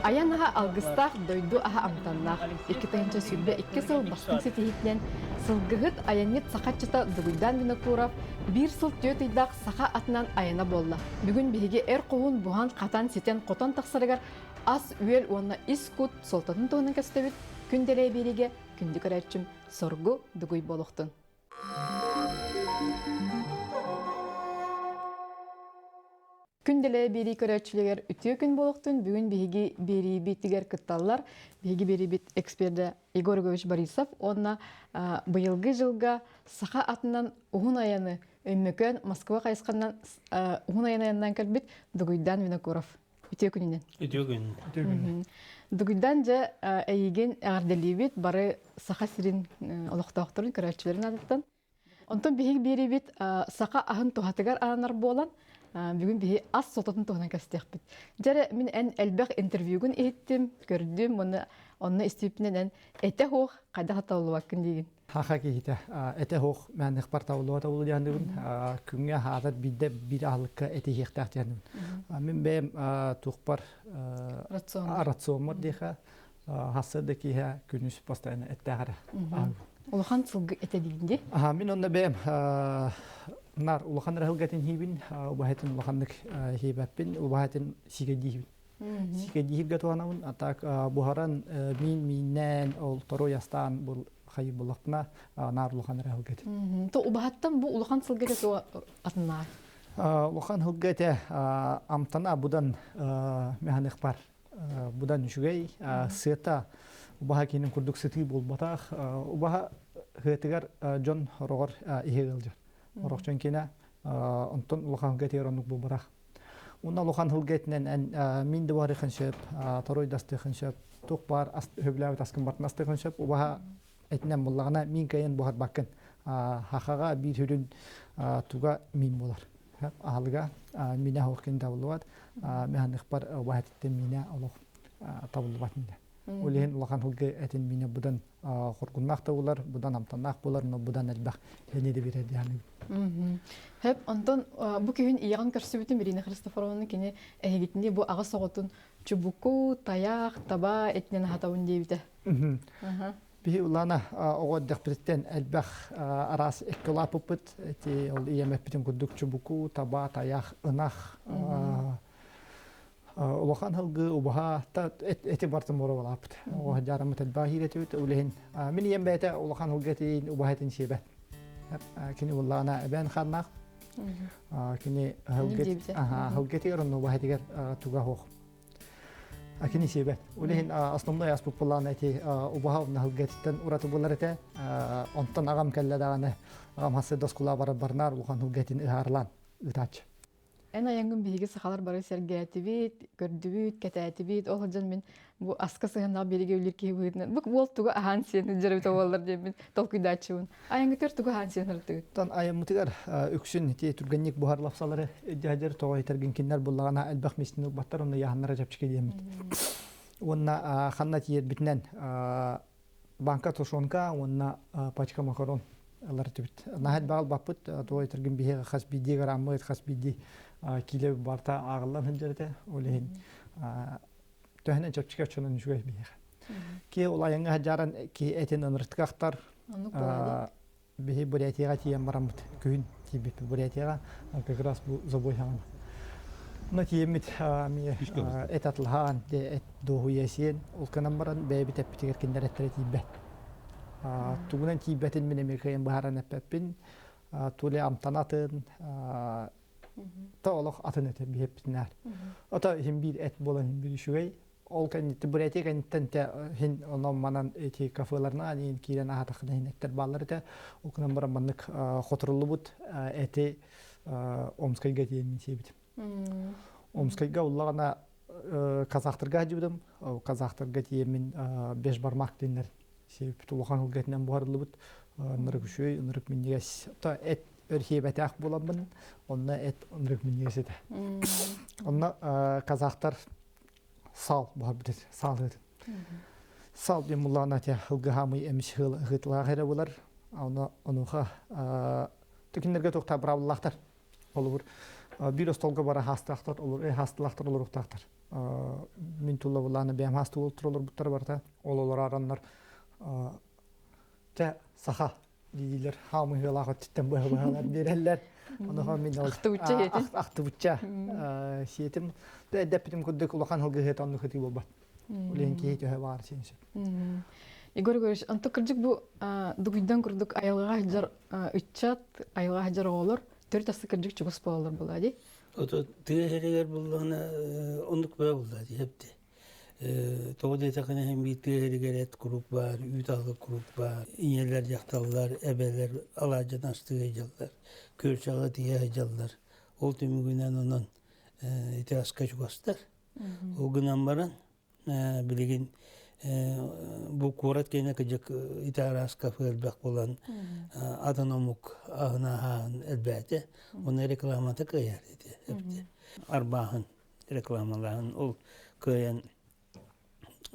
Аянаha algыстақ дойду аха амтаннақ. Икки тайынча сүрбе 2 сыл бастың сетихитнен сылгыгыт аянет сақатчыта дугуйдан винокуров бир сыл түйетейдақ сақа атынан аяна болла. Бүгін беге қоуын бұған қатан сетен қотан тақсырыгар ас үйел онна искут солтатын тоғынан кәстебіт күнделей береге күнді көрәтчім соргу дугуй болуқтын. Күнделе бери көрәтчілігер үтіе күн болуқтын, бүгін беге бери битігер кытталлар, беге бери бит эксперді Егор Гович Борисов, онна бұйылғы жылға сақа атынан ұғын аяны өммөкөн Москва қайысқаннан ұғын аянынан кәлбіт Дугуйдан Винокуров. Үтіе күнінен? Үтіе күн. Дугуйдан жа әйген әғарделі бит, бары сақа сирин олықтауқтырын көрәтчілерін адыттан. Онтан беге бери бит сақа ағын туғатығар аранар болан, бүгін бейі аз сотатын тоғынан кәстек бит. Жәрі мен ән әлбәқ интервьюгін еттім, көрдім, оны істепінен әті хоқ қайда қатаулы бақын деген. Хақа кейті, әті хоқ мән іқпар таулы атаулы дегендігін, күнге хағадар біді бір ағылыққа әті хектақ дегендігін. Мен бәйім тұқпар ратсуамыр дейқа, хасырды кейі күніз постайына әтті ағара. Олыған сылғы әті дегенде? Мен онда бәйім нар улахан рахылгатын хибин, убахатын улаханнык хибаппин, убахатын сигадихибин. Сигадихиб гатуанамын, атак бухаран миннен ол торо ястан бұл хайы бұлақпына нар улахан рахылгатын. То убахаттан бұл улахан сылгаты то атынар? Улахан хылгаты амтана бұдан механик бар. Бұдан үшігей сыта убаха кейінің күрдік сыты бол батақ. Убаха хытыгар жон роғыр ихегіл жыр. Орақчан кена онтон улахан хылгаты еронук бұл барақ. Уна улахан хылгатынан мин дұвары қыншып, торой дасты қыншып, тоқ бар хөбләуі таскын бартын асты қыншып, убаха әтінен болағына мин кайын бұғар бақын. Хақаға бір хүрін туға мин болар. Ағалыға мина хоқын табылуад, механик бар убахаттен мина олық табылуад мина. Олеген улахан хылгы әтін мина бұдан қорқынмақ та олар, бұдан амтанақ болар, но бұдан әлбәқ әне де береді яны. Хәп, онтон бұ күйін ияған көрсі бүтін Ирина Христофорованы кені әйгетінде бұ аға соғытын чубуку, таяқ, таба әтінен хатауын дейбіті. Бі ұлана оғаддық бірттен әлбәқ арас әккілап ұпыт, ол иемәп бітін күрдік чубуку, таба, таяқ, ынақ. Улахан хылгы убаха эти бартын мора балапыт. Оға жарамы тәлбә хиреті өт. Олеген мен ием бәйті улахан хылгытын убахатын себәт. Кені улана әбән қарнақ. Кені хылгыты ерін убахатығар туға хоқ. Кені себәт. Олеген основной аспып болан әті убаха ұвна хылгытыттан ұраты болар әті. Онтан ағам кәлләдағаны ағам хасы доскула барып барнар улахан хылгытын ұғарлан, ұтачы. Ән аяңгын бейгі сақалар бары сәргәті бейт, көрді бейт, кәтәті бейт. Ол жан мен бұл асқа сығындағы береге өлер кей бұйырынан. Бұл ол тұғы ахан сені жүріп тауалар деп мен толқыдачы бұн. Аяңғы төр тұғы ахан сені ұрттығы. Тан аяң мұтығар үксін түргеннек бұхар лапсалары жәдер тоға етерген кендер болағана әлбәқ месінің баттар оны яғанлара жапчыке деймін. Онна қанна тиер бітінен банка тошонка, онна пачка макарон. Алар түбіт. Нахет бағыл бапыт, тоға етерген бейге қас бейде ғарамы, қас бейде киле барта ағылан хынжарыды, олеген төхінен чөпчіке чөнін жүгей бейге. Ке ол аяңға жаран ке әтен ыныртқақтар бейге Бурятияға тиен барамыд, күйін тибет Бурятияға, как раз бұл забой хаңын. Но тиемет әт атылған, әт доғу есен, ол канан баран бәйбі тәппітігер кендер әттірі тибет. Туғынан тибетін мен әмекайын бағаран әппәппін, туле амтанатын, та олық атын әті бейіп бітінәр. Ота хем бір әт болан хем бір үшугей. Ол кәнетті Бурятия кәнеттен хен онан манан әті кафеларына әнейін кейден ағатақына хен әттер балар әті. Ол күнан бара маннық қотырылы бұд әті Омскайға дейін мен себетім. Омскайға олағына қазақтырға жүбідім. Қазақтырға дейін мен 5 бармақ дейінлер. Себепті олған ұлғатынан бұғарылы бұд. Нұрық үшугей, нұрық мен негес. Ота әт өрхейбәтәк буламын. Онна эт онрык минесете. Онна казахтар сал бар бит. Сал. Сал демуллана те хылгамы эмиш хытлагыра булар. Аны онуха текиннерге токта бравлахтар. Олур бир столга бара хастахтар олур хасталахтар олур тактар. Мин тула буланы бем хасту олтурлар буттар барта. Ололар араннар те саха дилер хамы хылагы титтен быһалар береллер. Онуха мин актыбыча сиетим депитим куддык улахан хылгы хет анны хыты болба. Уленки хете бар сенсе. Игорь Григорьевич, анты кырдык бу дугуйдан курдук аялга хаҗар үтчат, аялга хаҗар олар, төрт асы кырдык чугус болалар булади. Ото тегерегер булганы ондук бай булды хепти. Тоғыдай тақына hem bir tегерегер grup бар, ütagı grup бар, inyeler якталлар, эбелер алажадан астыгы жаллар, көрчагы тие жаллар. Ол түмүгүнөн онон ите аска чугастар. Ол гынан баран билеген bu kurat kene kajak itaras kafel bolan adanamuk ahnahan elbette onu reklamata koyar dedi. Arbahın reklamaların ol koyan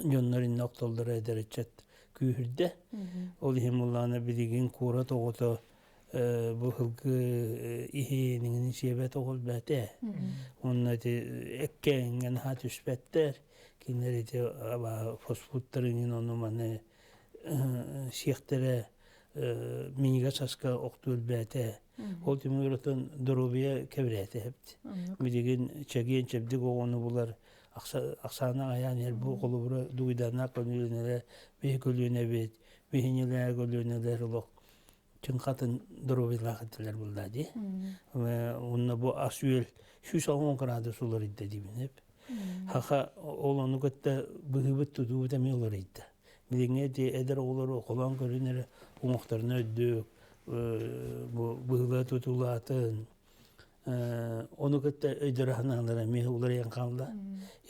yönlerin noktaları ederecek kühürde ol himullana bilgin kurat oğutu bu hılgı ihinin sebet oğul bete onları ekkengen hat üsbetler kinleri de fosfotların onu mane şehtere miniga saska oktul bete o tümürütün durubiye kevrete hepti. Bilgin çegiyen çebdik onu bular aksana ayan yer bu kolubura duydana konulunere vehikülüne bit vehinilere gölüneler oluk çınkatın durubiler gittiler buldadi ve onunla bu asüel şu salon karadı sular iddedi hep. Haha onu götte bıhıbıt tutuğu demiyorlar idi. Bilenge de eder oğulları kolan görünleri umuhtarını öddük, bu bıhıla tutulatın. Onu götte öder hananlara mehulları yankanla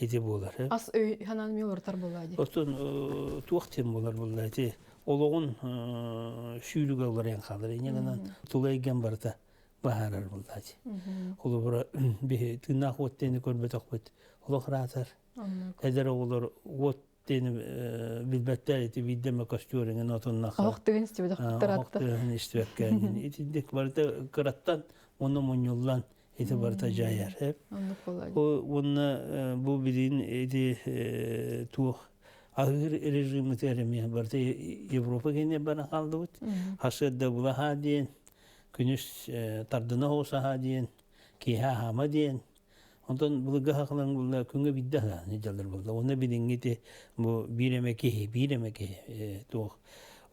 edi bolar. As öy hanan mi ortar boladi. Dostun tuğaktim bolar boladi. Oluğun şüylüge olar yankanları. Yanından tulaygen barda baharar boladi. Olu bura bir tırnak otteni körbet okbet. Olu rahatar. Eder oğulları ot deni bilbetler eti viddeme kostüörünün otunna. Hoqtığın istibede hoqtaratta. Hoqtığın istibekken. Etindik barda kırattan onu munyullan eti barda jayar hep. Anlık boladi. Onunla bu bilin eti tuğ ahır rejimi terimi barda Avrupa gene bana kaldı. Hasıda bula ha diyen. Günüş tardına olsa ha diyen. Ki ha hama diyen. Ondan bulga haklan bulla kunga bidda ne jallar bulla. Ona bilin eti bu bir emek tuğ.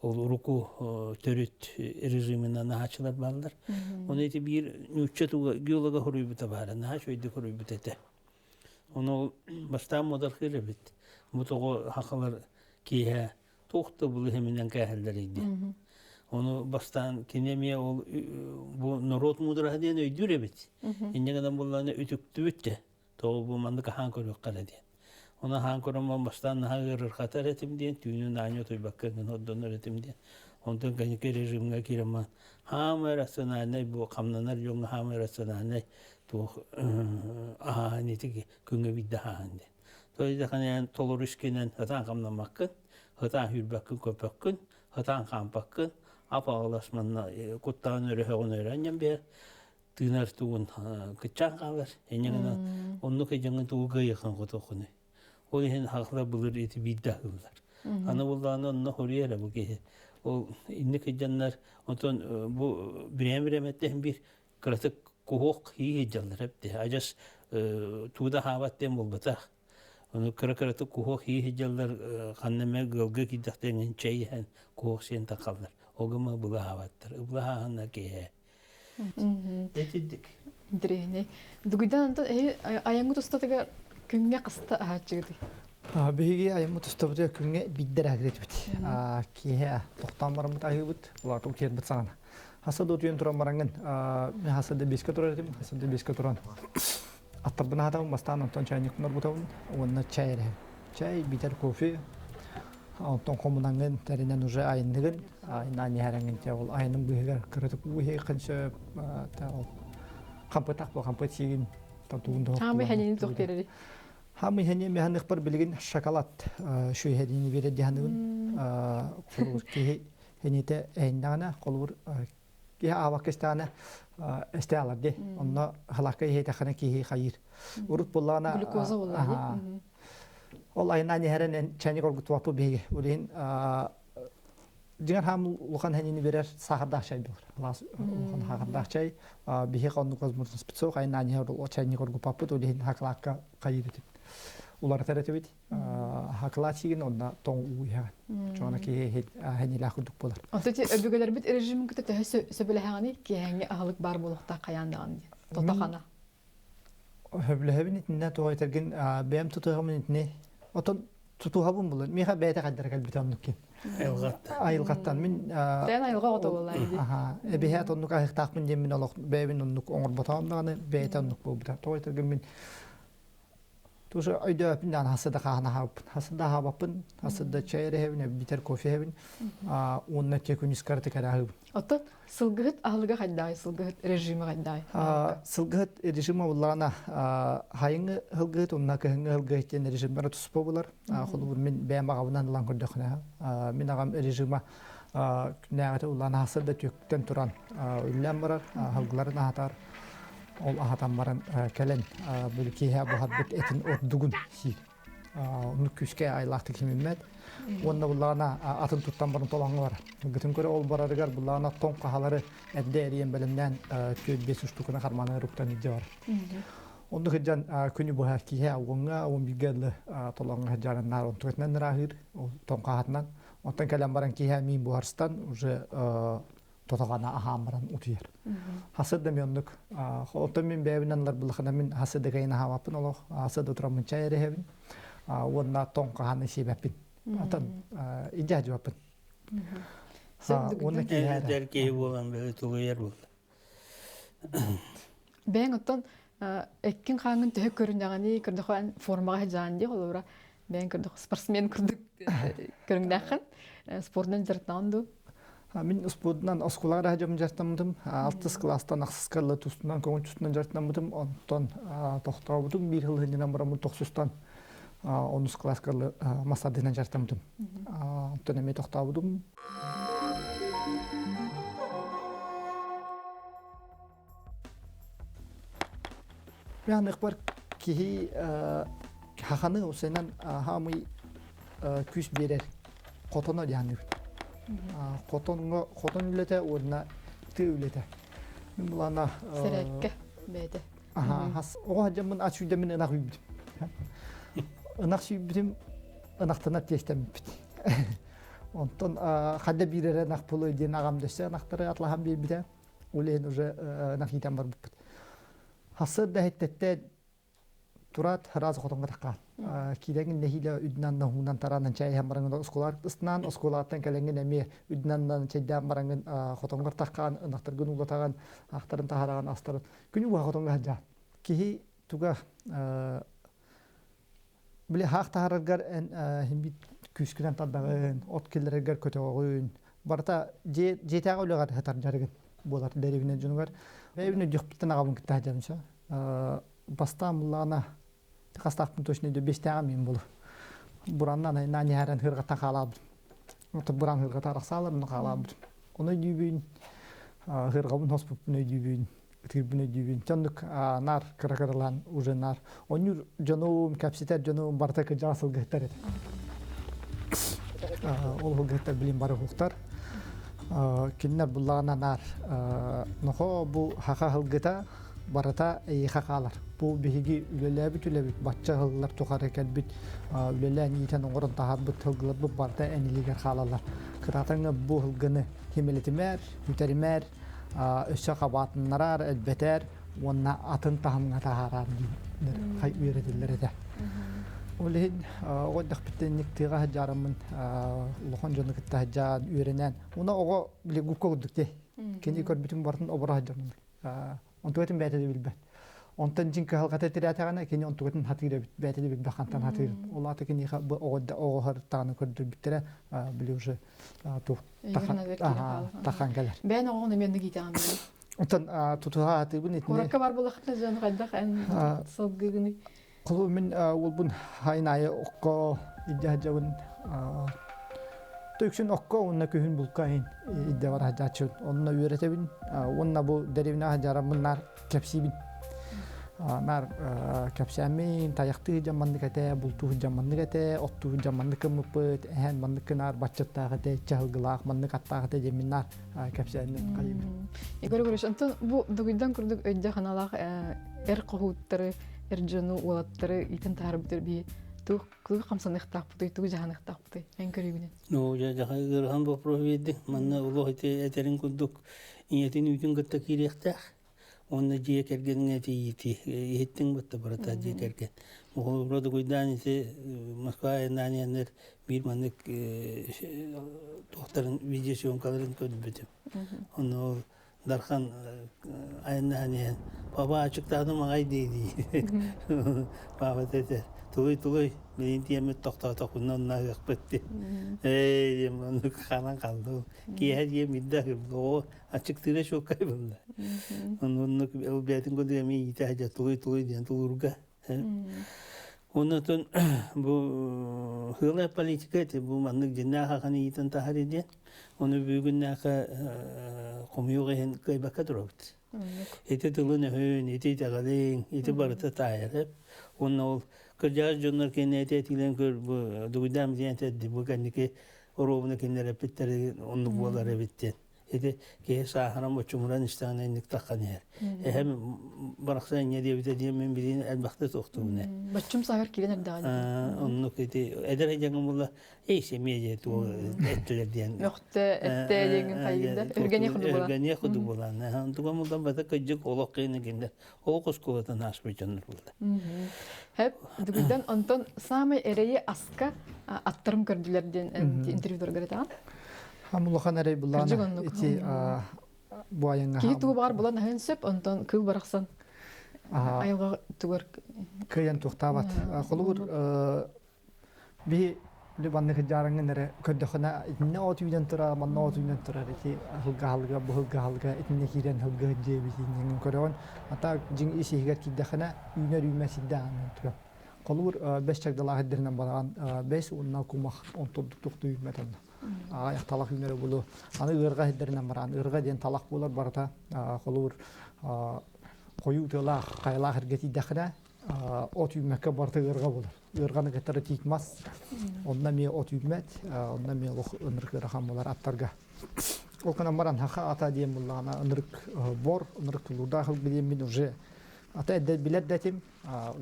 O ruku törüt rejiminden naçlar ballar. Onu eti bir nüçe tuğ giyolaga horuyu bitabara. Naç öydü horuyu bitete. Onu baştan model kıyla bit. Bu tuğu haklar ki ha tuğda bulu heminden kahelleriydi. Onu baştan kinemiye ol bu narot mudra diyen öydüre bit. İnce kadar bullarına ötüktü bitti. Tuğu bu mandık hankörü kara diyen. Ona hankoramam baştan nahagır katar etim diyen tüyünün anyo toy bakkanın oddonar etim diyen. Ondan kanike rejimine kirama hamerasına ne bu kamnanar yoluna hamerasına ne bu ahaneti ki künge bidde ahande. Toy da kanen tolur iskenen hatan kamnamakkın, hatan hürbakın köpekkin, hatan kampakkın, apa ağlaşmanla kuttan öre heğon öğrenyen bir tığınar tuğun kıçan kalır. Enyana onu kıcağın tuğu gıyıkın kutukunu. O hen hakla bulur eti bidda kıllar. Ana bulduğunda onunla horiyere bu ki. O inni kıcanlar ondan bu biremette bir kıratık kuhuk iyi hecanlar hep de. Acas tuğda havatten bulbatak. Onu kıratık kuhuk iyi hecanlar kanneme gılgı gidakten çayı hen kuhuk sen takallar. O gıma bula havattır. Bula havanlar ki he. Etiddik. Direne. Dugudan anta ayangu tostatıga küngge kısta ahacıdı. Begi ayımı tustavdı künge bidder agret bit. Ki ha toqtan baramıt ayı bit. Ular tok yer bit sana. Hasada otuyan turan barangın. Hasada biska turan etim. Hasada biska turan. Attardına hatam bastan anton çaynik bunlar butavun. Onunla çay re. Çay biter kofi. Онтон комунангын теринен уже айныгын айна нехарангын те ол айнын быгар кырытык уйе кынча та ол кампытак бо кампыт сигин татуунда. Хамы ханин зух берери. Хамы хане механик бар билген шоколад шуй хадини бере диханын колур ки хените эйнана колур ки авакстана эсталарде онно халакка хейте хана ки хайыр. Урут буллана Глюкоза булла. ол айна нехарен чайник оргутуапы беге. Улин Дигәр һәм лухан хәнини берәр сахарда чай булыр. Лас лухан сахарда чай бихе канны козмурс спецо кайна не ул чайник оргу папыт улин хаклакка кайырды. Улар тараты бит. Хаклачигин онда тон уя. Жона ки хәнилә худук булыр. Антыти өбүгөлөр бит режим күтә сөбеле хәгани ки хәңге ахлык бар булыкта каяндаган. Тотахана. Хөбләһәбин итнә тугайтыргын бәм тутыгымын итне. Отон тутугабын булыр. Миха бәйтә кадәр калбитамныкки. Айылгаттан мен Тән айылга ото булла иде. Эбиһәт оннук ахтакмын демин олох бәбин оннук оңор ботамдагы бәйт оннук булды. Тойтыргын мен туша айда пиндан хасада хана хап. Хасада хапын, хасада чайры хевин, битер кофе хевин. Онна текүнис карты карахып. Ото сылгыт ахлыга кайдай, сылгыт режимы кайдай. Сылгыт режимы буллана хайыңы хылгыт онна кыһыңы хылгыт режимдер туспо булар. Холур мен бәм агабынан лан көрдөкнә. Мен агам режимы нәгәте уллана хасада төктән туран. Үлләм барар, хылгыларын атар. Ол ахатан баран кәлен бүлкиһә бу хатбыт этин ордугун сир. Уну күскә айлакты киммәт. Онна буллана атын туттан барын толаңы бар. Гытын көрө ол барарыгар буллана тон кахалары әддә эриен белемнән 4-5 штукына карманы руктан иде бар. Онда хәҗән күнү бу хакиһә уңга он бигәле толаңы хәҗән нар он туйтнан рахир тон кахатнан. Онтан кәләм баран киһә мин бу арстан уже тотагана ахамран утыр. Хасыда меннук хото мен бәбиннәр булхана мен хасыда гайна хавапын олох хасыда турамын чайры хевин. Онна тон каханы сибәпин. Atan ihtiyacı var. Onu ki derkeği olan böyle tuğuyar buldu. Ben oton ekkin kangın töhü köründägini kırdıqan formaga hejandi olura. Ben kırdıq sportsmen kırdık köründäkin sportdan jartandı. Min sportdan oskolara hejam jartandım. 6 klasstan aksıskalı tustundan konçustundan jartandım. Ondan toxtabudum bir yıl hından baramı 90'dan 10 klaskalı masadına jartandım. Dönemi toxtabudum. Yani ikbar ki hakanı o senen hamı küs birer kotona yani. Koton ülete orna tı ülete. Min bulana Serekke bede. Has o hacamın açıydı min ınak übüdüm. Inak übüdüm ınaktana teştem bit. Ondan hadde bir yere ınak pulu diye nagam dese ınaktara atlaham bir bide. Ulehin уже ınak yitem var bit. Hasır da hittette Turat razı kotonga takkan. Kidengin nehile üdnan nahunan taranan çay hamarangın oskolar ısnan oskolardan kelengin emi üdnandan çaydan marangın kotonga takkan ınaktırgın ulatagan aktarın taharagan astarın. Günü bu kotonga haja. Kihi tuga bile hak tahargar en himbi küsküden tadağın, ot killerger kötüğün. Barta jeta olagar hatar jargın. Bolar derevine junugar. Ve evine jokptan agabın kitahjamsa. Bastamulana Kastaqpın toşne de 5 tane min bulu. Burandan nani haran hırga takalab. Ota buran hırga taraqsalar onu qalab. Onu dübün hırgabın hospupunu dübün, tribunu dübün. Çanduk nar karakarlan уже nar. Onur janum kapsiter janum bartak jasıl gehtar et. Ol gehtar bilim bar huqtar. Kinner bullana nar. Noho bu haqa hılgıta barata haqalar. Bu bihigi ülelebit batça hıllar tuqara kelbit ülelen yiten oğran tahabbıt hılgılar bu barda eniliger halalar. Kıratanga bu hılgını himeletimer, müterimer, össe qabatınlarar, elbeter, onna atın tahamına taharar hay üyerediller ede. Olehin oğadak bittenlik tığa haccaramın ulıqan jonu kitta haccan üyerenen. Ona oğa bile gukka guduk de. Kendi ikor bütün barın obara haccaramın. Ontu etin bәйті де білбән. Онтан жинка халгата тирәтәгәнә кини онтугын хатыра бәтәле бит бахантан хатыр. Олаты кини бу огыр таны көрдүр биттере биле уже тух тахан келер. Бән оғын еменді кейтеған бәрі. Онтан тутуга аты бу нетне. Оракка бар болақытна жаны қайдақ ән сылгығыны. Кылу мен ул бун хайнайы окко идәҗәвен төксүн окко онна көһүн булкайын идә бар хаҗачы. Онна үйрәтәбин. Онна бу дәревнә хаҗарамнар кепсибин. Нар капсамин таяқты жаманды кете, булту жаманды кете, отту жаманды кымыпыт, әһән манды кынар баччаттагы те, чагылак манды каттагы те жеминнар капсамин кайым. Игорь Григорьевич, антон бу дугуйдан күрдүк өйдө ханалак кохуттары, жону улаттары итен тарбытыр би. Тух кылы камсаныктак бутуй, тух жаныктак бутуй. Мен көрүгүнөн. Ну, я жахан бу проведи, манна уло этерин күрдүк. Иетин үтүн гытта кирехтак. Онна жие кергенге тиити еттин бутта барата жие керген. Мохороду гуйдан ise Москва энанянер бир манык тохтарын видеосъемкаларын көрдүбүтүм. Ону Дархан айнанен баба ачыктады магай дейди. Баба тете Туй мен тиемет токтооток bundan нагык бетти. Мен ханан калды. Кие мидда го ачыктыра шокай булду. Онун бетин көдөмү итажа туй ден турга. Онотон бу хыла политика те бу мандык жинна хаканы итен тахариде. Оны бүгүннәкә комюген кайбака дробт. Эте тылын хөн, эте тагалын, эте барыта тайрып, оны кыржар жоннор кенете тилен көр бу дугдам дигенте бу каннике оровны кенлер петтер онну болар эбиттен. Эте ке сахарам очумуран иштаган эник такканер. Эһем бараксан не дебите мен билин албакта токтуна. Баччым сагыр киленер дагы. Онну кете эдер жанган булла семье ту эттелер диен. Йокты этте деген кайгында өргөне худу була. Өргөне худу була. Антуга мулдан бата кыжык олок кыйнагенде. Ол косколатан ашпы жоннор булда. Hep dugudan onton samay ereye aska attırım gördülerden intervjular garatan. Хамулахан арай буллана ити бу аянга. Ки туу бар булан хэн сөп онтон кыл бараксан. Айга тугар Кыян тухтабат. Холур би либанны жарангын эре көдөхнә итне отуйдан тора, манна отуйдан тора ити хылгалга бу хылгалга итне кирен хылга дебитин көрөн. Ата жин исигер кидәхнә үйнөр үймәсидән тура. Холур 5 чагдала хәддернән барган 5 унна кумах онтон тукту үймәтән. Аяк талак үйнөрө булу. Аны ырга хәддернән барган. Ырга ден талак булар барта. Холур кою тела кайла хәргәти дәхнә от үймәккә барты ырга булыр. Ырганы кетер тикмас. Онда ме от үймәт, онда ме лох ыныркы рахам булар аттарга. Ол кана маран хака ата дием буллана ынырк бор, ынырк тулуда хыл билем мин уже. Ата эдде билет дәтим,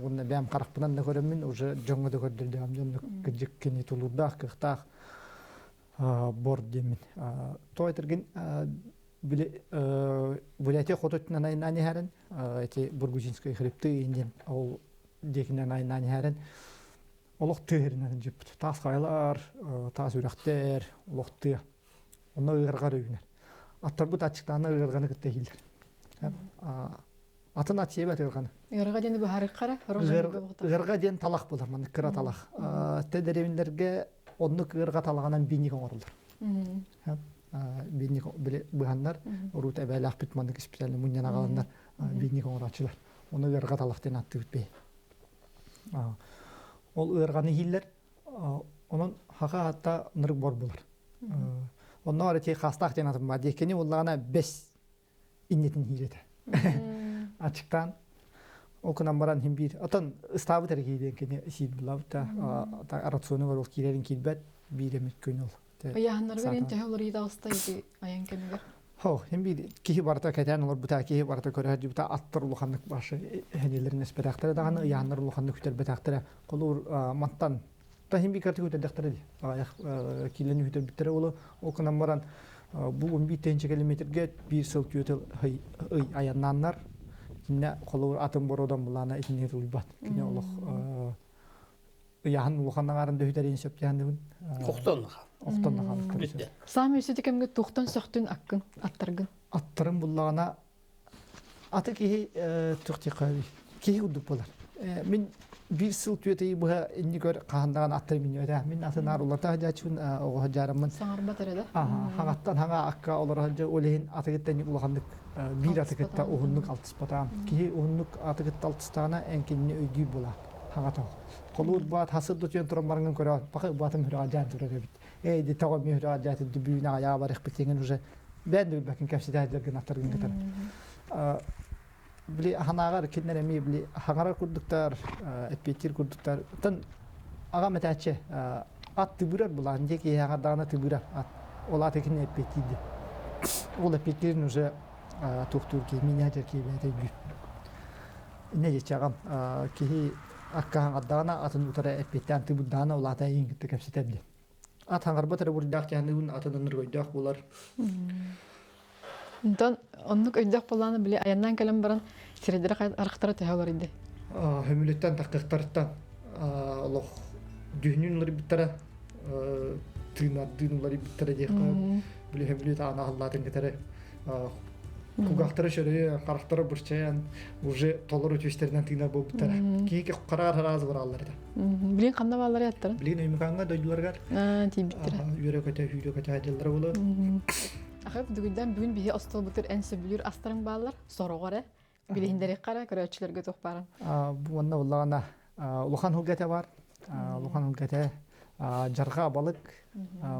онда бәм каракпынан да көрәм мин уже жоңга да көрдүрдәм. Жонны кыжык кени тулуда кыхтак бор дем. Той терген биле булете хототна найнани харен, эти бургузинская хребты инден ол декинен найнани харен. Олох тыгырнан жеп тас кайлар, тас үрәктер, олохты. Онда ыргар үйнер. Аттар бу тачыктаны ырганы китте хилдер. Атына тиебет ырганы. Ырга дени бу харык кара, ырга ден талак булар, маны кыра талак. Тедеревиндерге оннук ырга талаганан биник оңорлар. Биник быганнар, урут эбелак битманы специально муньяна галандар, биник оңорачылар. Оны ырга талактан атты битпей. Ол ырганы хиллер, онун хака атта нырык бор булар. Онна арати хастак ден атым бар. Декени уллагана 5 иннетин хилете. Ачыктан окунан баран хим бир. Атан ыстабы тергейден кени сид булавта, рационы бар ол кирерин килбет биремет көн ол. Аяһаннар берен тәһәлләр иде астайды аян кемгә. Хо, хим бир кихи барта кәтән олар бута кихи барта көрәҗи бута аттыр улганлык башы хәнеләрен эспәдәктәре даганы яннар улганлык күтәр бәтәктәре. Колур маттан та хим бир кәртә күтәр дәктәре ди. Аяк килен күтәр битере улы окунан баран бу 11 километрге бир сыл күтәр аяннаннар. Кинә колур атын бородан булана итне рулбат. Кинә олох яһан улганнан арын дөйтәрен сөп яһан. Оқтон Сами үсети кемге тухтан сөктүн аккын аттаргын. Аттырын буллагана аты кихи тухти каби. кеһи удук болар. Мин бир сыл түйетей буга инни көр кахандаган аттар мин өтә. Мин атынар уларта жачын ого жарымын. Саңарба тереде. Хагаттан хага акка олар хажа олehen атыгыттан улахандык бир атыгытта угуннук алтыспатам. Кеһи угуннук атыгытта алтыстана энкинни өйгү була. Хагата. Колур бат хасыр дутен турам барган көрө. Бакы батым хыра жан турат бит. Ди тагы ми хыра жат дибүнө ая барык битеген уже. Ben de bakın kapsida dergen atargın gitar. Bili hanagar kinler emi bili hangara kurduklar, epetir kurduklar. Tan aga metaçe at tiburar bulan je ki haga dana tiburar at ola tekin epetidi. Ola epetirin уже tuhtur ki minyajer ki bete gü. Ne je çagam ki akka haga dana atın utara epetan tibu dana ola ta yin kapsida di. At hangar batara burdak kendin atın nurgoydak bular. Ondan onluk öydek bolany bile ayandan kelem baran siredere arıktara tehalar idi. Hömületten takıktartan Allah dühnünleri bittere tırnadınları bittere diye bile hömület ana Allah'tan gitere kugahtara şöyle karaktara burçayan уже толор өтөстеринен тыйнар болуп биттер. Кийинки карар разы бар алларда. Билин кандай балдар яттыр? Билин өймөканга дойларга Тийбиттер. Үйрөк өтө үйрөк өтө аjallar болу. Ахып дүгүндөн бүгүн бихи остол бутер энсе бүлүр астырың балдар сорогоре билиндерек кара көрөчүлөргө токпарын. Бу онда уллагана улахан hulgete бар. Улахан hulgete жарга балык.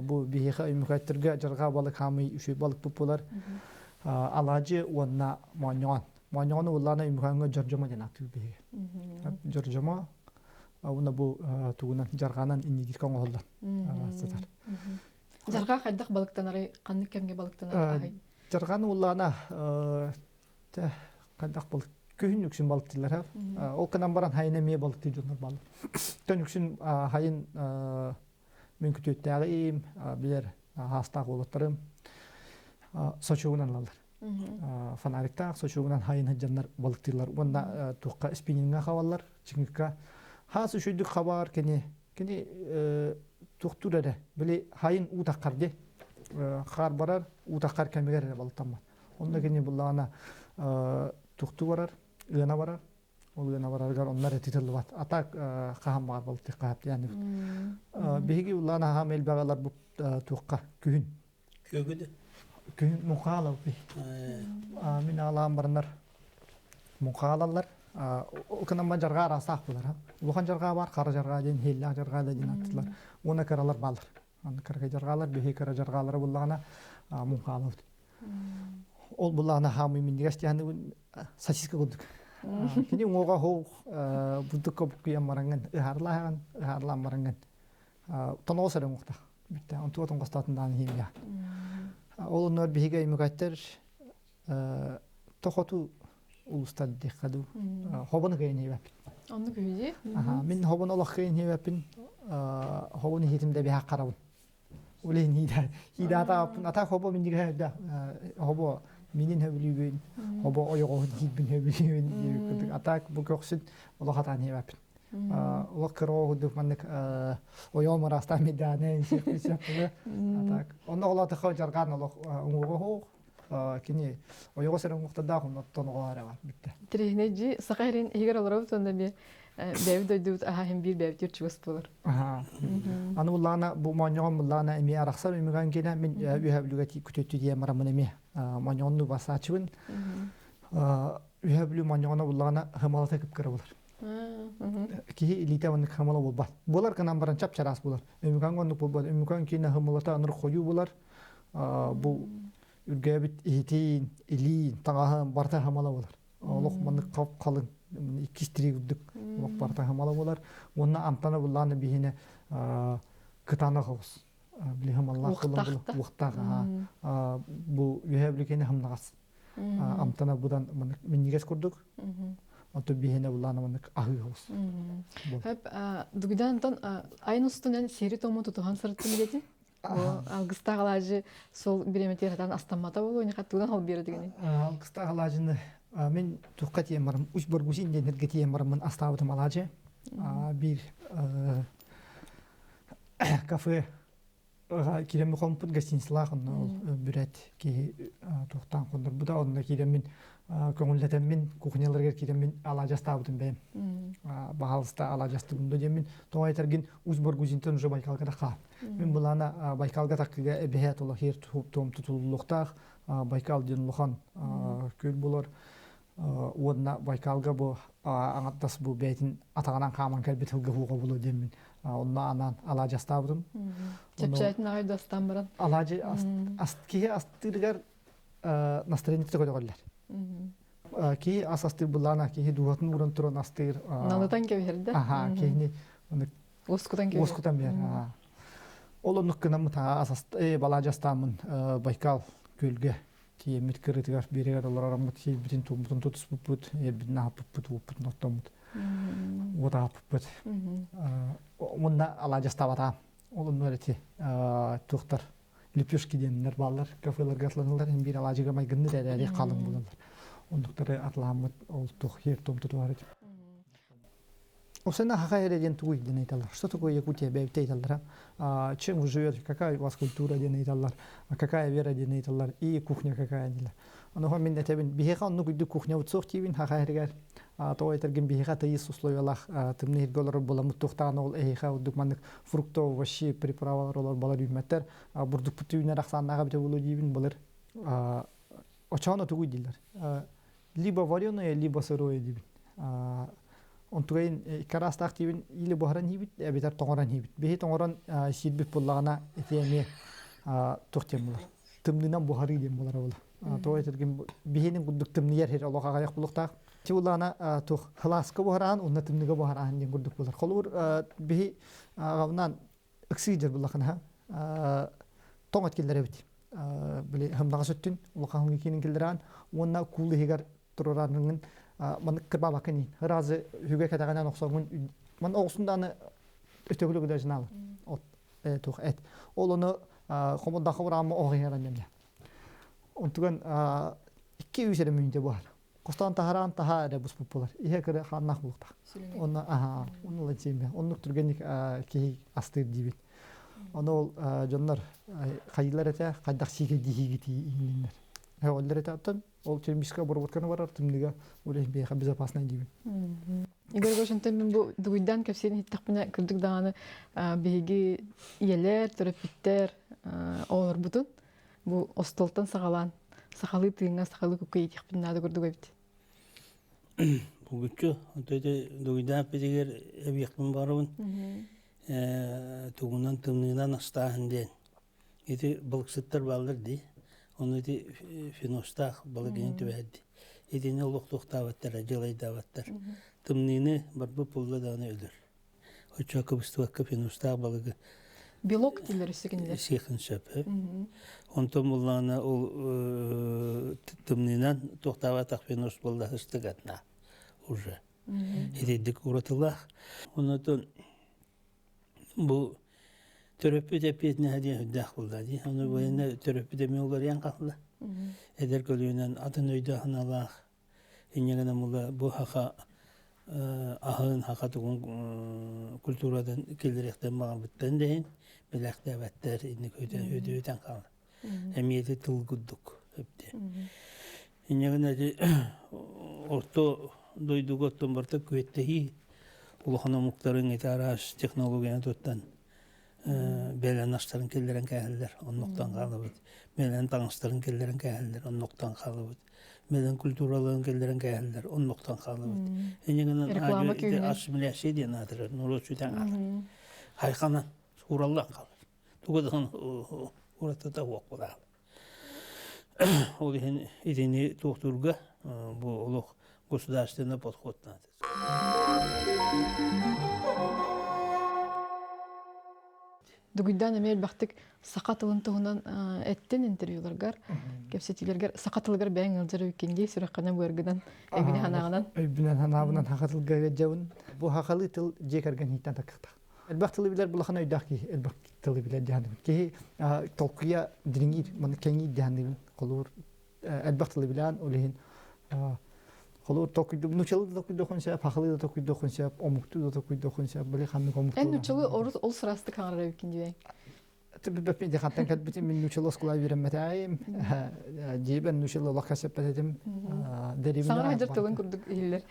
Бу бихи өймөкөттөргө жарга балык хамый үшөй балык популар. Алажы онна моньон. Моньону уллана өймөкөнгө жоржомо жана түбеге. Жоржомо уна бу тугунан жарганан иннигиркен олдар. Сатар. Жарга кайдак балыктанары канны кемге балыктанары? Жарганы уллана кайдак балык көһүн үксүн балыктылар. Ол канан баран хайына ме балыкты жонор балык. Төн үксүн хайын мүмкүтөттөгү билер хастак олоттарым. Сочугунан алалар. Фонарикта сочугунан хайын хаджандар балыктылар. Онда туққа спиннинга хавалар, чиңикка. Хас үшөйдүк хабар кени туқтурада. Биле хайын утаккарде. Хар барар, утаккар кемегер балыктанма. Онда кени буллагана туқту барар, ыана барар. Ол ыана бараргар оннар титилбат. Атак кахам бар балыкты кахап яны. Беги уллана хамел багалар бу туққа күн. Kögüdü. Күн мукалау бе. Мин алам барнар. Мукалалар. Оканан жарга расак булар. Улахан жарга бар, кара жарга ден, хелла жарга да динаттылар. Она каралар балар. Аны карга жаргалар, бехи кара жаргалары буллагана мукалау. Ол буллагана хамы мин дигастяны сосиска кудук. Кини ого хо будук коп кыям маранган, ыхарлан маранган. Тоносырым мукта. Битте антуатон гастатындан химия. Ол нөр биһиге имгаттер тохоту улустад дихаду хобон гейнебеп. Онны көйди. Мин хобон олох гейнебепин хобон хитимде биха карабын. Улен хидата ата хобо миндиге да хобо минин хөбүлүбүн хобо ойого хитбин хөбүлүбүн атак бу көксүт олохатан хебепин. Олох кыроо маннык ойомор аста медане сепсеп. Атак. Онда олаты хо жарган олох унгого кини ойого серен муктада хон тоного ара битте. Тренежи сахарин егер олороб тонда би бев дойдут ахим бир бев жүрчүс болор. Аны уллана бу моньон уллана эми араксар эмиган кена мен үһәблүгати күтөтү дие марамын эми моньонну басачыбын. Үһәблү моньону уллана хамалата кып кыра болор. Ки илите ван хамала болбат. Болар канан баран чап чарас болар. Эмиган гондук болбат. Эмиган кина хамалата аныр кою болар. Бу үргәбит ихтин или таңа барта хамала болар. Олох маны кап калын икистри үдүк олох барта хамала болар. Онна амтана булланы бихине кытана хос. Били хамалла кылын вактага. Бу үһәблүкене хамнагас. Амтана будан мен нигес курдук. Ото бихине булланы маны ахы хос. Хеп дугудан тон айын устунан сери тому тутуган сыртты билети. Алгыстагалажы сол биреметерден астамата болу, не хаттудан хал бере дегени. Алгыстагалажыны мен туққа тиемарым, үш боргусин денерге тиемарым мен астабытым алажы. Бир кафе киреми компут гостиницалар ол бүрет ки тухтан кондар бу да онда киремин көңүллетемин кухняларга киремин ала жастабытын бем баалыста ала жастыгында демин тоңайтаргин узборгузинтен уже Байкалга да ка мен булана Байкалга такыга эбехет ола хер том тутулуктах Байкал ден лухан көл болор одна Байкалга бу аңаттас бу бетин атаганан каман келбет хылга хуга боло демин онна анан ала жастабытын Чепчайтын ағай достан баран. алажы кие астыргар настроение төгөлөр. Ки асастыр булана ки дуатын уран туран астыр. Налытан кеберді. Аха, кини Оскутан кеберді. оскутан бер. Ол нуккына мута асаст бала жастамын Байкал көлгө тиемит кырытыгар берегер олар арамат ки битин тумутун тутус бут битин аппут уппут ноттомут. Ота аппут. Мунна ала жастабата. Ол нөрети тухтар лепешки деннер баллар кафелер гатланылар бир алажыга майгынны дәдәри калың булалар. Ондуктары атламыт ол тух хер том тутуар. Осена хакайре ден туй ден айталар. Что такое Якутия бейте айталар? Чем вы живете? Какая у вас культура ден айталар? Какая вера ден айталар? И кухня какая ден. Оно хам мен этебин бихега ну гуйду кухня утсох тибин хакайрегер. Той терген бихега тайыс условиялах тымны голор боламыт тухтан ол эйха удукмандык фрукто овощи приправалар олар балар үмметтер. Бурдук путуйна рахсаннага бите болу дибин болар. Очано тугуй дилер. Либо вареное, либо сырое дибин. Он тугайн карастак дибин или бохран хибит, битер тоңоран хибит. Бихи тоңоран сидбип буллагана этеме тухтем булар. Тымнынан бухари дем булар ола. Той терген бихинин гудук тымнияр хер Аллаха гаяк булуктак. Чулана тух халаска бухаран, онна тымныга бухаран дем гудук булар. Холур бихи гавнан оксидер буллакана тоңат келдер бит. Били хамдага сөттүн улакаңгы кинин келдеран, онна кулы хегер тураранын мен кырба бакани. Разы хүгө кадагана оксогун мен огсунданы өтөгүлүгү да жинал. От тух эт. Ол ону комонда хаврам огыган немне. Онтуган 200 миңде бар. Костан тахаран тахара бус популар. Ihe кыра ханнах булукта. Онна онла жеме. Оннук тургенник ки астыр дибит. Onu canlar kayılar ete kaydak şike dihigiti inler. Ha onlar ete atan ol çelmiska borbatkanı var artımlıga öyle bir bize pasna gibi. Igor Goşan'tan ben bu duydan kapsayın hiç takpına kırdık dağını bihigi iyeler, terapitler olur butun. Bu ostoltan sağalan, sağalı tığına sağalı kukuyu takpına da kırdık evde. Bu güçlü. Duydan pediger ev yakın varın. Тугунан тымнынан астаһын ден. Эти балыксыттар балдар ди. Оны ди финостах балыгын төбәдди. Эдине луктуктабаттар, жалайдабаттар. Тымныны бар бу пулда даны өлөр. Очо кыбыстыкка финостах балыгы. Белок дилер үсегенлер. Сехин шапы. Онтон буллана ол тымнынан туктабатак финост булда хыстыгатна уже. Эдик уратылах. Онотон bu töröpü de petne hadiye hüddah buldadı. Onu bu yine töröpü de miyolar yan kaldı. Eder gölünden adın öydü hanalar. İnyegene mulla bu haka ahın haka tuğun kulturadan keldirekten bağın bitten deyin. Belakta vetter inni köyden ödüyden kaldı. Emiyeti tıl gudduk hepti. İnyegene de orta doyduk ottan barta küvettehi Улахана муктарын этараш технологияны тоттан белен аштарын келдерен кәһелләр, оннуктан калыбыт. Белен таңыстарын келдерен кәһелләр, оннуктан калыбыт. Белен культураларын келдерен кәһелләр, оннуктан калыбыт. Энегенен аш миләши дигән адыр, нурочудан алыр. Хайканан ураллан калыр. Тугыдан уратта вак була. Ол идене токтурга бу улуг государственный подход надо. Дугуйдан эмел бактык сакатылын тугунан эттен интервьюларгар, кепсетилергер сакатылгар бәң ылжыр үкенге сүрәккана бөргүдән эбине ханагынан. Эбине ханагынан хакатылга жабын. Бу хакалы тыл жекерген хиттан такта. Элбактылы билер булахана үйдәки элбактылы билер дигән. Ки толкуя диринги мен кенги дигән колур элбактылы билән улehen Холор токуйду, нучалы токуйду хонса, пахалы да токуйду хонса, омукту да токуйду хонса, били ханны омукту. Эн нучалы ол сырасты каңара үкенде. تبقى دي خاطر كتبت من نوشلوس كلا بيرم متاعي جيبا نوشلو الله كسب بدم Саңар دريبنا хаҗар туган күрдүк иһиллер.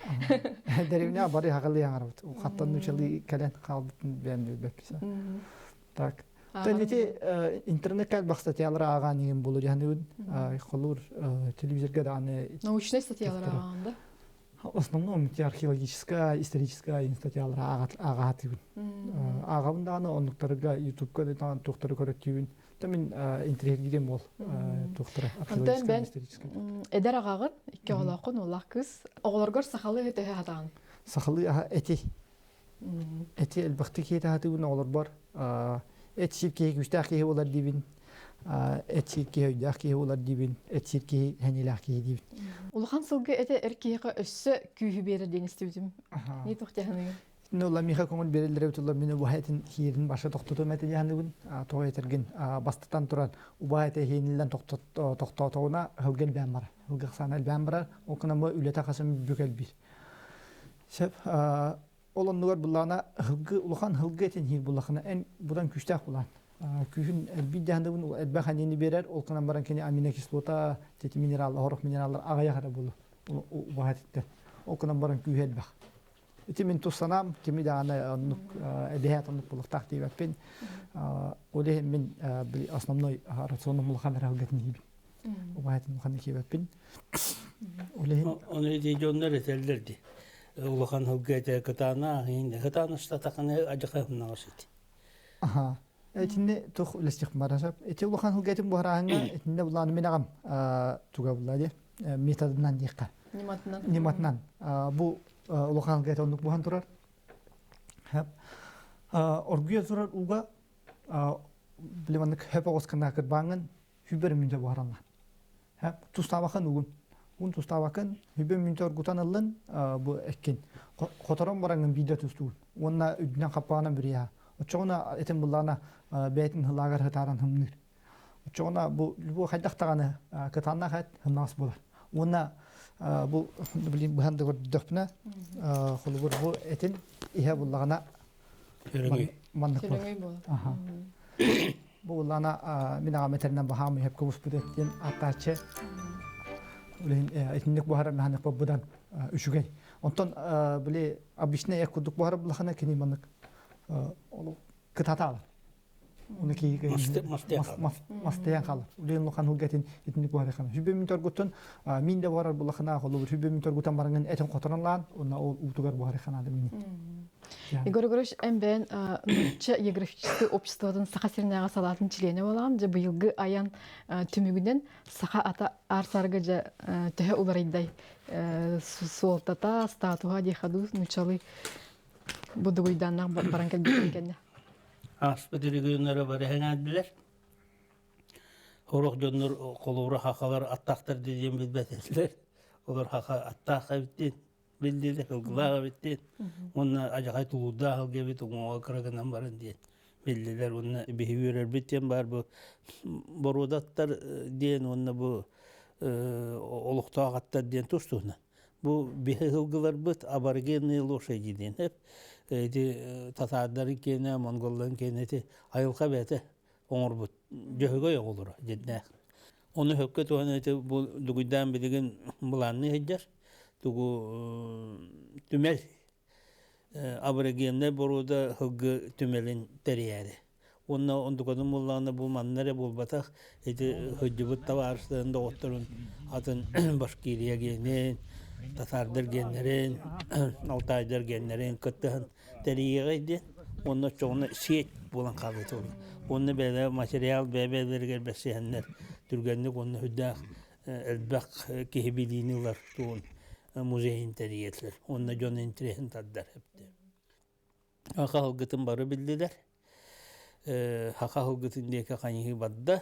دريبنا بري هغلي عرفت وخاطر نوشلي كلام خالد بين بكسا так تنتي интернет кал бахстатиялар аганын болу жаныбын холур телевизор гаданы Научный статьялар анда. в основном археологическая историческая статьялар агатыбын агамданы онуктарга ютубка да токтор көрөтүбүн тамин интернетген бол токтор археологическая историческая Эдер агагын икки олакын улак кыз оглоргор сахалы өтө хатан. сахалы эти البختي هاتون олор бар этчирке күстаки олар дибин этчирке яки олар дибин этчирке ханилаки дибин Улахан сылгы эте эркиеге өссө күйү берер денистибитим. Не тохтяны. Ну ла миха комун берилдер утула мене бухайтын хирин баша токтоту мети жаныбын тога этерген бастатан туран убайта хинилен токтотуна хылгел бамар хылгыксанал бамар окуна мо үлета касым бүкел бир сеп олоннугар булана хылгы улахан хылгы этен хир булахына эн будан күчтак булан күхүн биддандыбын элбаханени берер олкана баран кени аминокислота тети минералдар хорох минералдар агая кара болу убайтты окуна баран күхелбах эти мен тусанам кеми да ана эдеят он булах тактив пен оле мен основной рационом улахан рагатни хиб убайтын улахан хиб оле Onu diyeceğler eterlerdi. Ulakan hıggete kıtana, kıtana statakını acıkayım nağısit. Aha. Etinde tuh listikmarasap. Eti ulakan hıggetin bu haranga etinde bulan minagam tuga buladı. Metodundan dikka. Nimatnan. Bu ulakan hıgget onluk buhan turar. Hep. Orguya turar uga bilemanlık hep oğuzkanda kırbanın hüber münce bu haranlar. Hep tustavakan ugun. Un tustavakan hüber münce orgutan alın bu ekkin. Kotoran barangın bide tustuğun. Onunla üdünen kapağına bir ya. Çoğuna etin bulana beytin hılagar hıtaran hımnır. Çoğuna bu haydaqtağını kıtanına hayat hımnağız bolar. Ona bu bileyim bu handa döpüne bu etin ihe bulağına manlık var. Bu bulağına minağa meterinden bahamı hep kavus bu etin ataçı etinlik buhara mehanik babudan üşügey. Ondan bile abişne ek kuduk buhara bulağına kini manlık kıtata alır. Onu ki mastaya kalır. Ulen lokan hulgetin etnik bu hareket. Hübe mintor gutun minde varar bulakına olur. Hübe mintor gutan barangın etin kotoran lan. Ona o utugar bu hareket adı mini. Игорь Григорьевич, ben географическое обществодан саха сирнага салатын члене болам. Же быйылгы аян түмүгүнөн саха ата арсарга же төһө уларыйдай суолтата статуга дехаду нучалы будуйданнак баран келбекенне. Aspetiri günleri var henadiler. Horok dönür kolura hakalar attaktır dediğim bilbetler. Olur haka attakı bitti. Bildiler, kılgılağı bitti. Onlar acayip uluda halge bitti. Ona kırgından varın diye. Bildiler, onlar behaviyoral bitten var bu. Borudatlar diyen onlar bu oluktağı attar diyen tuştuğuna. Bu behaviyoral bit aborigeni loşaydı diyen hep. Tatarların kene, Mongolların kene ayılka bete oңор but. Jöhögö olur jedne. Onu hökket onu bu duguydan bilgin bulanny hejjer. Tugu tümel aborigenler boruda hıgı tümelin teriyeri. Onna ondugadın bulanna bu manlara bulbatak hıcıbıt tavarstığında oturun atın başkiriye genen Tatardır genlerin, Altaydır genlerin kıttığın teriyeri Onunla çoğuna siyet bulan kalıtı olur. Onunla böyle materyal bebeleri gelbesiyenler. Türgenlik onunla hüddak elbak kehibiliğiniler tuğun muzeyin teriyetler. Onunla John Entry'hin tadılar hepti. Haka hılgıtın barı bildiler. Haka hılgıtın diye kakanyı badda.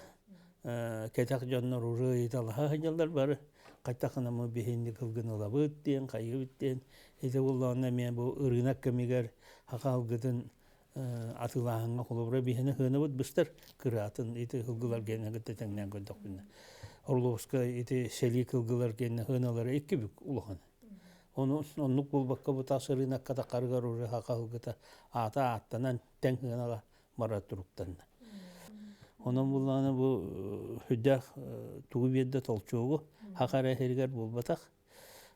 Ketak John'lar uğru italaha hıcalar barı. Kaçtakına mı behinlik hılgın olabıt diyen, kayı bitten. Ete bullağına men bu ırgınak kemiger haka hılgıtın atılağına kolubra bihine hına bud bıstır kıratın ete hılgılar gene gıtta tengden göndük binne. Orlovska ete selik hılgılar gene hınaları ekki bük ulağına. Onluk bulbakka bu tas ırgınak kata kargar uğru haka hılgıta ata attanan ten hınaga mara turuptanna. Onun bulağına bu hüddek tuğu bir de tolçuğu hakara herger bulbatak.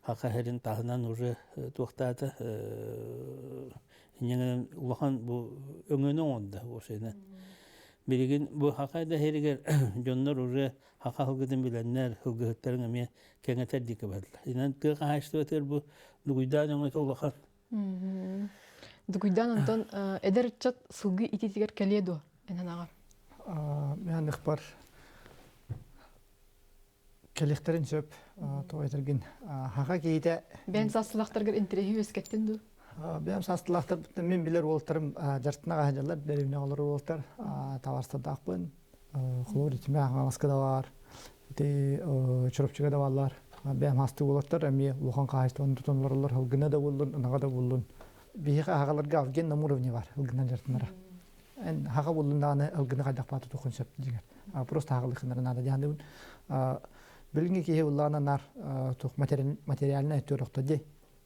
Hakaherin tahından уже tuğtadı. Yine ulan bu öngünü onda o şeyden. Bilgin bu hakayda herger jonlar уже haka hılgıdın bilenler hılgıhıtların ama kengeter dike badla. İnan tığ haştı öter bu duydan onu tolakan. Дугуйдан онтон эдер чат сылгы ититигер келеду энанагар. Мен ихбар келехтерин сөп тойтыргын хака кейде Бен сасылактаргар интервью өскеттен ду. бем састылактар мен билер олтарым жартына гажалар деревне олар олтар таварстадакпын хлор итме аскада бар те чурупчуга да баллар бем хасты олтар эми лухан кайстан тутунларлар хылгына да болдун нага да болдун бихе агаларга алген намуровне бар хылгына жартынара эн хага болдунданы хылгына кайдак баты тукун сөп дигер просто хагалыхнарына да жандыбын билинги ки уллана нар тук материальный төрөктө де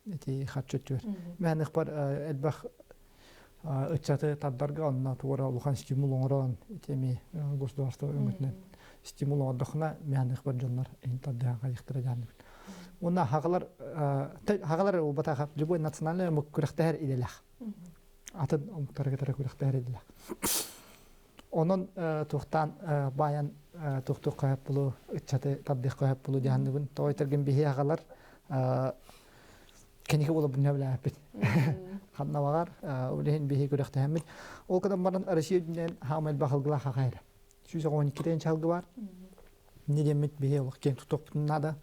эти хатчөтөр мен ихбар элбах ычаты таддарга онна туора улхан стимул оңорон этеми государство өңөтүнөн стимул оңдохна мен ихбар жоннор интадда кайыктыра жанды уна хагалар убата любой национальный мукрахтер иделах атын омтарга курахтер иделах онон тухтан баян тухтук кайып булу ычаты таддык кайып булу жанды тойтыргын бихи хагалар кенеке болуп небеле бит. Ханна багар, улehen бихи көрөктөмүт. Ол кадан баран Россияден хамал бахылгыла хагайра. Сүзө 12-ден чалгы бар. Не демет бихи ол кен тутуптунада.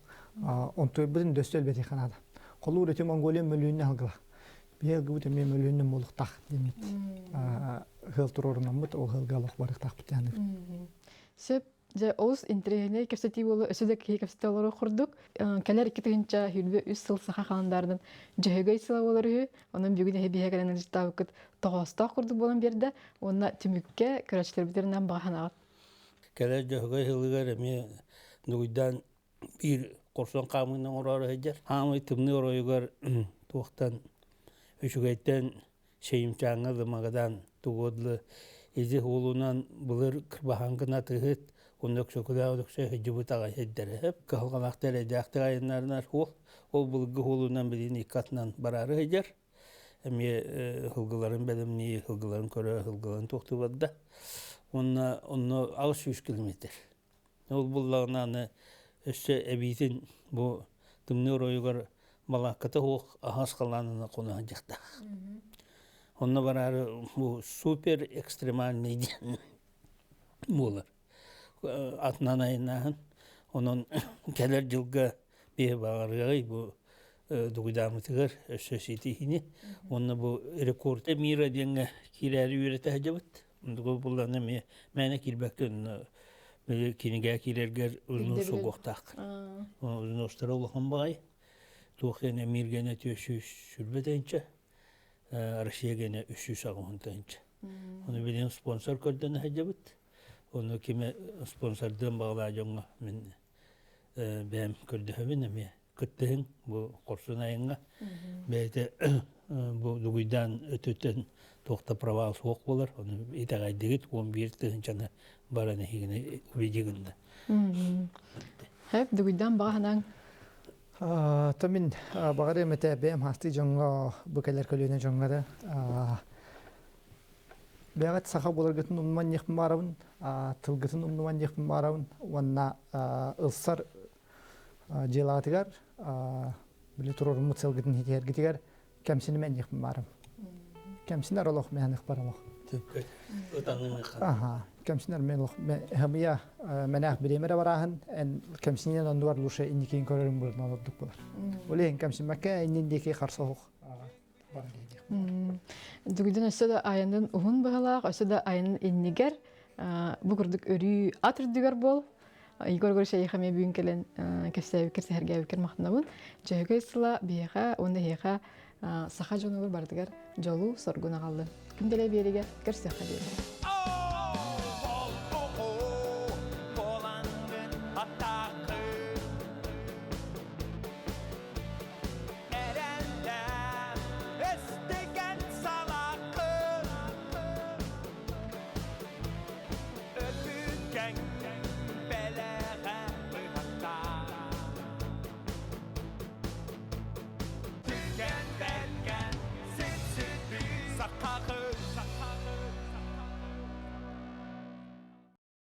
Онтой бидин дөстөл бети ханада. Колу өтө Монголия мөлүнү алгыла. Бихи гүтө мен мөлүнү молуктак демет. Хыл турорунан бут ол хылгалык барыктак бит яны. Сөп же оус интервьюне көрсөтүү болу өсөдөк кепсетелери курдук. Келер 2-нче хүрбө 3 жыл саха каландардын жөһөгөй сыла болору. Анын бүгүн хебие келен житабык тогоста курдук болон берди. Онна түмүккө көрөчлөр битеринен баганагат. Келер жөһөгөй хылгар эми дуйдан bir korsan kamının oraya eder. Hamı tımны oraya tuğtan üçügetten şeyim çağına zımagadan tuğudlu izi hulunan bulur kırbahangına tıhıt ondok şokula ondok şey hıcıbıt ağa eder hep. Kıhalgamaktar edaktığı ayınlarına o bulgu hulunan bilini ikatından bararı eder. Emi hılgıların belimni, hılgıların körü, hılgıların tuğtu badda. Onu ağız 100 kilometre. Ol bullağına işte ebitin bu tımны oraya balakata hoğ ahas kalanına konacakta. Onunla beraber bu super ekstremalni molar. Atnan ayından onun keler yılga bir bağırgay bu dugudamıtıgar sosiyetini. Onunla bu rekorda mira denge kirari ürete hacabıt. Onunla bulanı mene kirbekten kinige kirerger uzun soğuktak. Uzun ostara olağan bağay. Tuğene mirgene tüyüşü sürbedençe. Rusya gene 300 ağıntançı. Onu bilen sponsor koydığını hacabıt. Onu kime sponsordan bağlayacağım ben benim kördüğümün ama kötüğün bu kursun ayına. Beyde bu duguydan ötüten tohta praval soğuk olur. Onu itagay digit 11 tığınçana barana higine ubeciginde. Hep duguydan bağanan Tamin bagare mete beam hasti jonga bukeler kölüne jonga da begat saha bulargatın umman yekm maravun tılgatın umman yekm maravun wanna ılsar jelatigar bile turor mutselgatın hitiyer gitigar kemsini men yekm maram kemsini araloq mehanik baraloq aha kemsiner men hamiya menah bilemere barahan en kemsinin anduar lusha indikin korerim burun aldık bular. Olen kemsin makka indiki qarsoq. Duguydan ösöde ayının uhun bağalaq, ösöde ayının inniger bu kurduk örü atırdıgar bol. Igor şey xame bugün kelen kefse kirse herge fikir maxnabın. Jögöy sıla biha onda heha saha jonur bardıgar jolu sorguna qaldı. Gündele beriga kirse xadi.